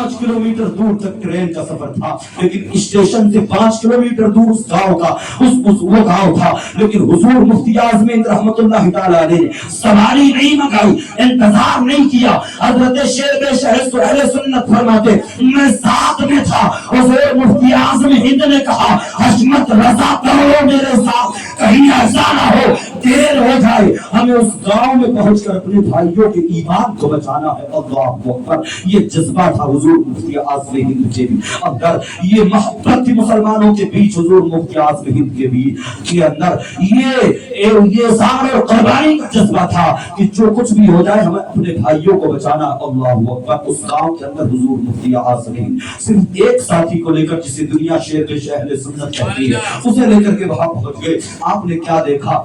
5 kilometre दूर तक train का सफर था, लेकिन स्टेशन से 5 किलोमीटर दूर उस गांव का वो गांव था। लेकिन हुजूर मुफ्ती आज़मीन रहमतुल्लाह तआला अलैह सवारी नहीं मंगाई, इंतजार नहीं किया। हजरत शेख अहले सुन्नत फरमाते मैं साथ में था। हुजूर मुफ्ती आज़म हिंद ने कहा हशमत रजा करो मेरे साथ, कहीं ऐसा ना हो देर हो जाए, हमें उस गांव में पहुंचकर अपने भाइयों के ईमान को बचाना है। अल्लाहु अकबर, ये जज्बा था हुजूर मुफ्ती आज़म हिंद के भी अंदर, ये मोहब्बत थी मुसलमानों के बीच हुजूर मुफ्ती आज़म हिंद के भी के अंदर, ये ज़ार और कुर्बानी का जज्बा था कि जो कुछ भी हो जाए हमें अपने भाइयों को बचाना। अल्लाहु अकबर, उस गांव के अंदर हुजूर मुफ्ती आज़म हिंद सिर्फ एक साथी को लेकर, जिसे दुनिया शेख अहले सुन्नत कहती है, उसे लेकर के वहां पहुंच गए। आपने क्या देखा,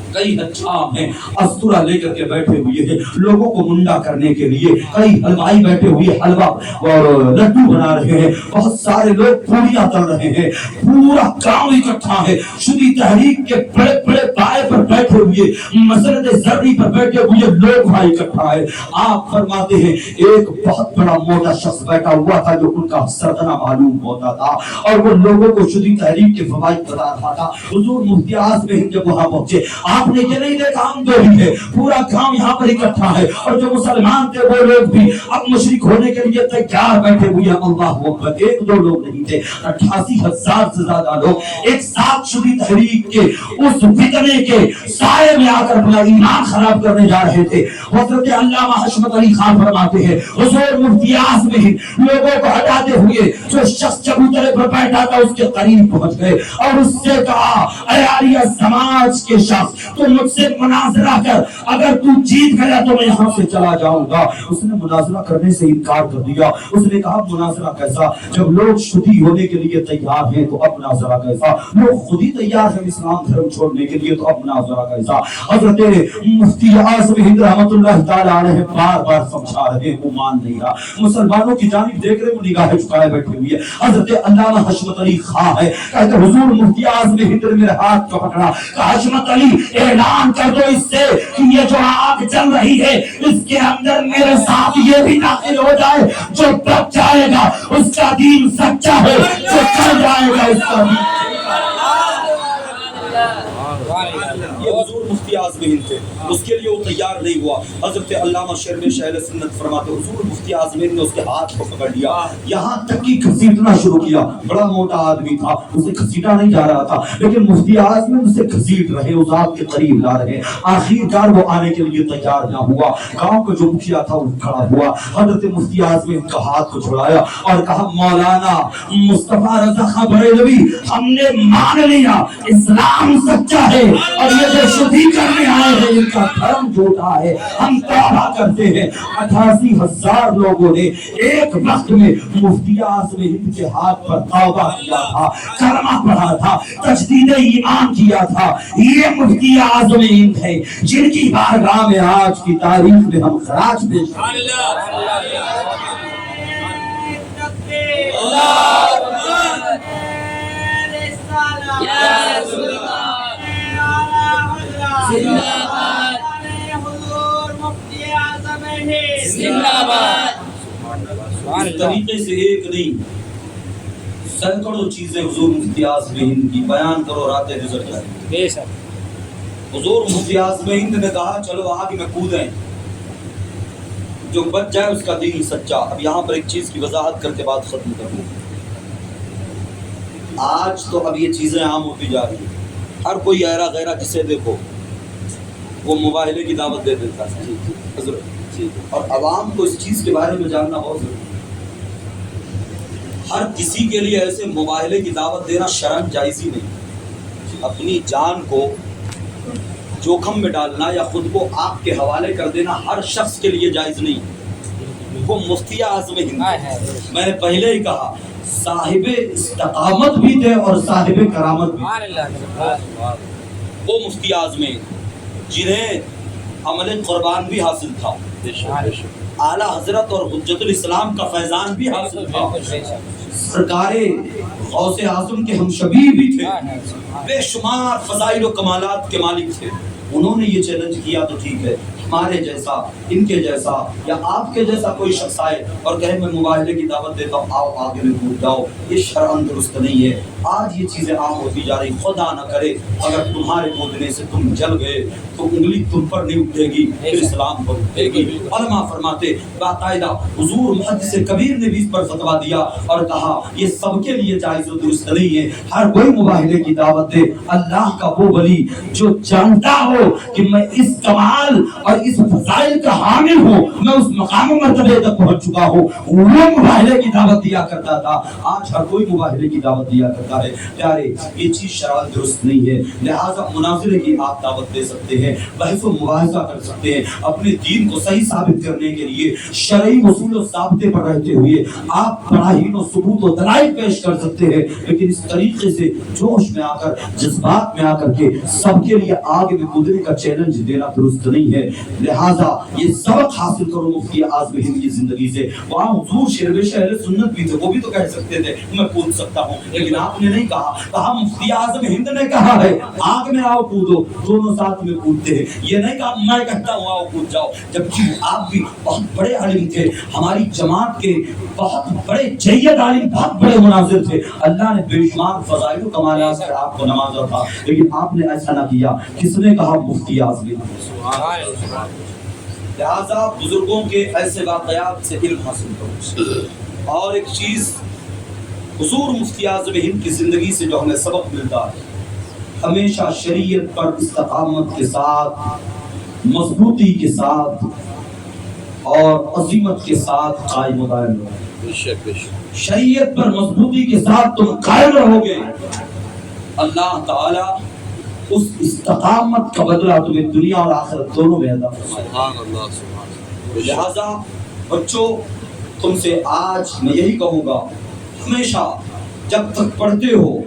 कई हच्छाम हैं अस्तुरा लेकर के बैठे हुए हैं लोगों को मुंडा करने के लिए, कई हलवाई बैठे हुए हलवा और लड्डू बना रहे हैं, बहुत सारे लोग पूड़ियां तल रहे हैं, पूरा गांव इकट्ठा है। शुदी तहरीक के बड़े बड़े पाए पर बैठे हुए, मसरत जर्री पर बैठे हुए लोग वहां इकट्ठा है। आप फरमाते हैं एक बहुत बड़ा मोटा शख्स बैठा हुआ था जो उनका सरदना मालूम होता था और वो लोगों को शुदी तहरीक के फवाइद बता रहा था। हुजूर मुफ्ती आज़म हिंद जब वहां पहुंचे, आपने ये नहीं देखा हम दो ही है, पूरा गांव यहाँ पर इकट्ठा है और जो मुसलमान थे वो लोग भी अब मुशरिक होने के लिए तैयार बैठे हुए हैं। अल्लाहु अकबर, एक दो लोग नहीं थे, 88,000 से ज्यादा लोग एक साथ शुदी तहरीक के उस फितने के साए में आकर अपना ईमान खराब करने जा रहे थे। हज़रत अल्लामा हशमत अली खान फरमाते हैं हुजूर मुफ्ती आज़म हिंद लोगों को हटाते हुए जो शख्स चबूतरे पर बैठा था उसके करीब पहुंच गए और उससे कहा अयारिया समाज के शख्स तो मुझसे मुनाजरा कर, अगर तू जीत गया तो मैं यहाँ से चला जाऊंगा। उसने मुनाजरा करने से इनकार कर दिया। उसने कहा मुनाजरा कैसा, जब लोग शुदी होने के लिए तैयार हैं तो अब मुनाजरा कैसा, लोग खुद ही तैयार हैं इस्लाम धर्म छोड़ने के लिए तो अब मुनाजरा कैसा। हजरत मुफ्ती आज़म हिंद रहमतुल्लाह तआला अलैह बार बार समझा रहे, वो मान नहीं रहा, मुसलमानों की जानिब देख रहे, वो निगाहें झुकाए बैठे हुए। हजरत अल्लामा हशमत अली खां है, कहते हुजूर मुफ्ती आज़म हिंद ने मेरे हाथ को पकड़ा, कहा हशमत अली ऐलान कर दो इससे कि ये जो आग चल रही है इसके अंदर मेरे साथ ये भी दाखिल हो जाए, जो बच जाएगा उसका दीन सच्चा है, जो चल जाएगा उसका दीन। ये हुजूर मुफ्ती आज़म हिंद थे, उसके लिए वो तैयार नहीं हुआ। हजरत अल्लामा शेर अहले सुन्नत फरमाते हुजूर मुफ्ती आज़म हिंद ने उसके हाथ को पकड़ लिया, यहाँ तक कि घसीटना शुरू किया। बड़ा मोटा आदमी था, उसे घसीटा नहीं जा रहा था, लेकिन मुफ्ती आज़म हिंद उसे घसीट रहे, उस आग के करीब ला रहे। आखिरकार वो आने के लिए तैयार ना हुआ। गांव का जो मुखिया था वो खड़ा हुआ, हजरत मुफ्ती आज़म हिंद का हाथ को छुड़ाया और कहा मौलाना मुस्तफा रज़ा खां बरेलवी, हमने मान लिया इस्लाम सच्चा है और ये जो शुद्धि करने आए हैं इनका धर्म झूठा है, हम तौबा करते हैं। 88,000 लोगों ने एक वक्त में मुफ्ती आज़म हिंद के हाथ पर तौबा किया था, कलमा पढ़ा था, तजदीद ईमान किया था। ये मुफ्ती आज़म हिंद है जिनकी बारगाह में आज की तारीख में हम खराज पेश इस तरीके से एक नहीं सैकड़ों चीजें हुजूर मुफ्ती आज़म हिंद की बयान करो, रातें गुजर जाए। हुजूर मुफ्ती आज़म हिंद ने कहा चलो आग में कूदें, जो बच जाए उसका दीन सच्चा। अब यहाँ पर एक चीज की वजाहत करके बात खत्म करूँ। आज तो अब ये चीजें आम होती जा रही है, हर कोई ऐरा गैरा जिसे देखो वो मुबाहिले की दावत दे देता है और अवाम को इस चीज के बारे में जानना बहुत जरूरी है। हर किसी के लिए ऐसे मुबाहिले की दावत देना शरम जायज़ ही नहीं। अपनी जान को जोखम में डालना या खुद को आग के हवाले कर देना हर शख्स के लिए जायज़ नहीं। वो मुफ्ती आज़म हिंद, मैंने पहले ही कहा, साहिबे इस्तिकामत भी थे और साहिबे करामत भी। वो मुफ्ती आज़म हिंद जिन्हें अमल कुर्बान भी हासिल था, आला हजरत और हुज्जतुल इस्लाम का फैजान भी हासिल था, सरकारे गौसे आज़म के हमशबी भी थे, बेशुमार फज़ाइल व कमालात के मालिक थे। उन्होंने ये चैलेंज किया तो ठीक है, ہمارے جیسا، ان کے جیسا یا آپ کے جیسا کوئی شخص آئے اور کہے میں مباہلے کی دعوت دیتا ہوں، آؤ آگے میں کود جاؤ، یہ شرعاً درست نہیں ہے۔ آج یہ چیزیں عام ہوتی جا رہی، خدا نہ کرے اگر تمہارے کودنے سے تم جل گئے تو انگلی تم پر نہیں اٹھے گی، پھر اسلام پر اٹھے گی۔ علماء فرماتے باقاعدہ حضور محدث کبیر نے بھی اس پر فتویٰ دیا اور کہا یہ سب کے لیے جائز و درست نہیں ہے، ہر کوئی مباہلے کی دعوت دے۔ اللہ کا وہ ولی جو جانتا ہو کہ میں اس کمال اور اس فضائل کا حامل ہوں، میں اس مقام و مرتبے تک پہنچ چکا ہوں، وہ مباہلے کی دعوت دیا کرتا تھا۔ آج ہر کوئی مباہلے کی دعوت دیا کرتا ہے۔ پیارے یہ چیز شرعاً درست نہیں ہے، لہٰذا مناظرے کی آپ دعوت دے سکتے ہیں، بحث و مباحثہ کر سکتے ہیں، اپنے دین کو صحیح ثابت کرنے کے لیے شرعی اصول و ضابطے پر رہتے ہوئے آپ براہین و ثبوت و دلائل پیش کر سکتے ہیں، لیکن اس طریقے سے جوش میں آ کر، جذبات میں آ کر کے سب کے لیے آگے میں کودنے کا چیلنج دینا درست نہیں ہے۔ لہٰذا یہ سبق حاصل کرو مفتی اعظم ہند کی زندگی سے۔ وہاں حضور شیروش اہل سنت بھی تھے، وہ بھی تو کہہ سکتے تھے میں کود سکتا ہوں، لیکن آپ نے نہیں کہا، کہا مفتی اعظم ہند نے کہا ہے آگ میں آؤ کودو، دونوں ساتھ میں کودتے ہیں۔ یہ نہیں کہا میں کہتا ہوں آؤ کود جاؤ، جبکہ آپ بھی بہت بڑے عالم تھے، ہماری جماعت کے بہت بڑے جید عالم، بہت بڑے مناظر تھے، اللہ نے بے شمار فضائل و کمالات سے آپ کو نوازا تھا، لیکن آپ نے ایسا نہ کیا۔ کس نے کہا؟ مفتی اعظم۔ لہذا بزرگوں کے ایسے واقعات سے علم حاصل کرو۔ اور ایک چیز حضور مفتی اعظم ہند کی زندگی سے جو ہمیں سبق ملتا ہے، ہمیشہ شریعت پر استقامت کے ساتھ، مضبوطی کے ساتھ اور عظمت کے ساتھ قائم و دائم رہو۔ شریعت پر مضبوطی کے ساتھ تم قائم رہو گے، اللہ تعالی اس استقامت کا بدلہ تمہیں دنیا اور آخرت دونوں میں عطا فرمائے۔ لہذا بچوں تم سے آج میں یہی کہوں گا، ہمیشہ جب تک پڑھتے ہو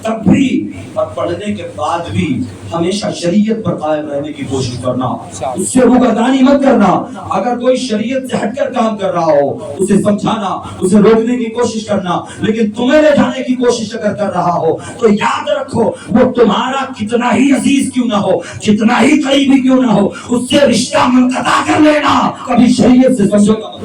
تب بھی اور پڑھنے کے بعد بھی ہمیشہ شریعت پر قائم رہنے کی کوشش کرنا، اس سے روگردانی مت کرنا۔ اگر کوئی شریعت سے ہٹ کر کام کر رہا ہو اسے سمجھانا، اسے روکنے کی کوشش کرنا، لیکن تمہیں لے جانے کی کوشش اگر کر رہا ہو تو یاد رکھو وہ تمہارا کتنا ہی عزیز کیوں نہ ہو، کتنا ہی قریبی کیوں نہ ہو، اس سے رشتہ منقطع کر لینا، کبھی شریعت سے سمجھو گا۔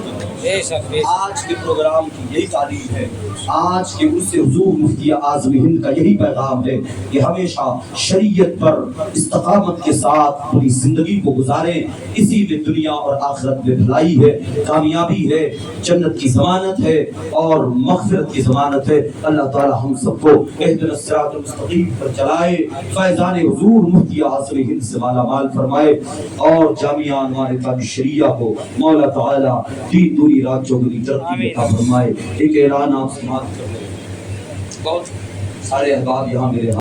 آج کے پروگرام کی یہی تعلیم ہے، آج کے اس سے حضور مفتی اعظم ہند کا یہی پیغام ہے کہ ہمیشہ شریعت پر استقامت کے ساتھ اپنی زندگی کو گزاریں، اسی میں دنیا اور آخرت میں بھلائی ہے، کامیابی ہے، جنت کی ضمانت ہے اور مغفرت کی ضمانت ہے۔ اللہ تعالی ہم سب کو اہدنا الصراط المستقیم پر چلائے، فیضان حضور مفتی اعظم ہند سے مالا مال فرمائے، اور جامعہ انوار کتاب شریعہ کو مولا تعالی دین دوری رات چوگنی ترقی عطا فرمائے۔ ایک اعلان آپ سماعت کر لیں، بہت سارے احباب یہاں میرے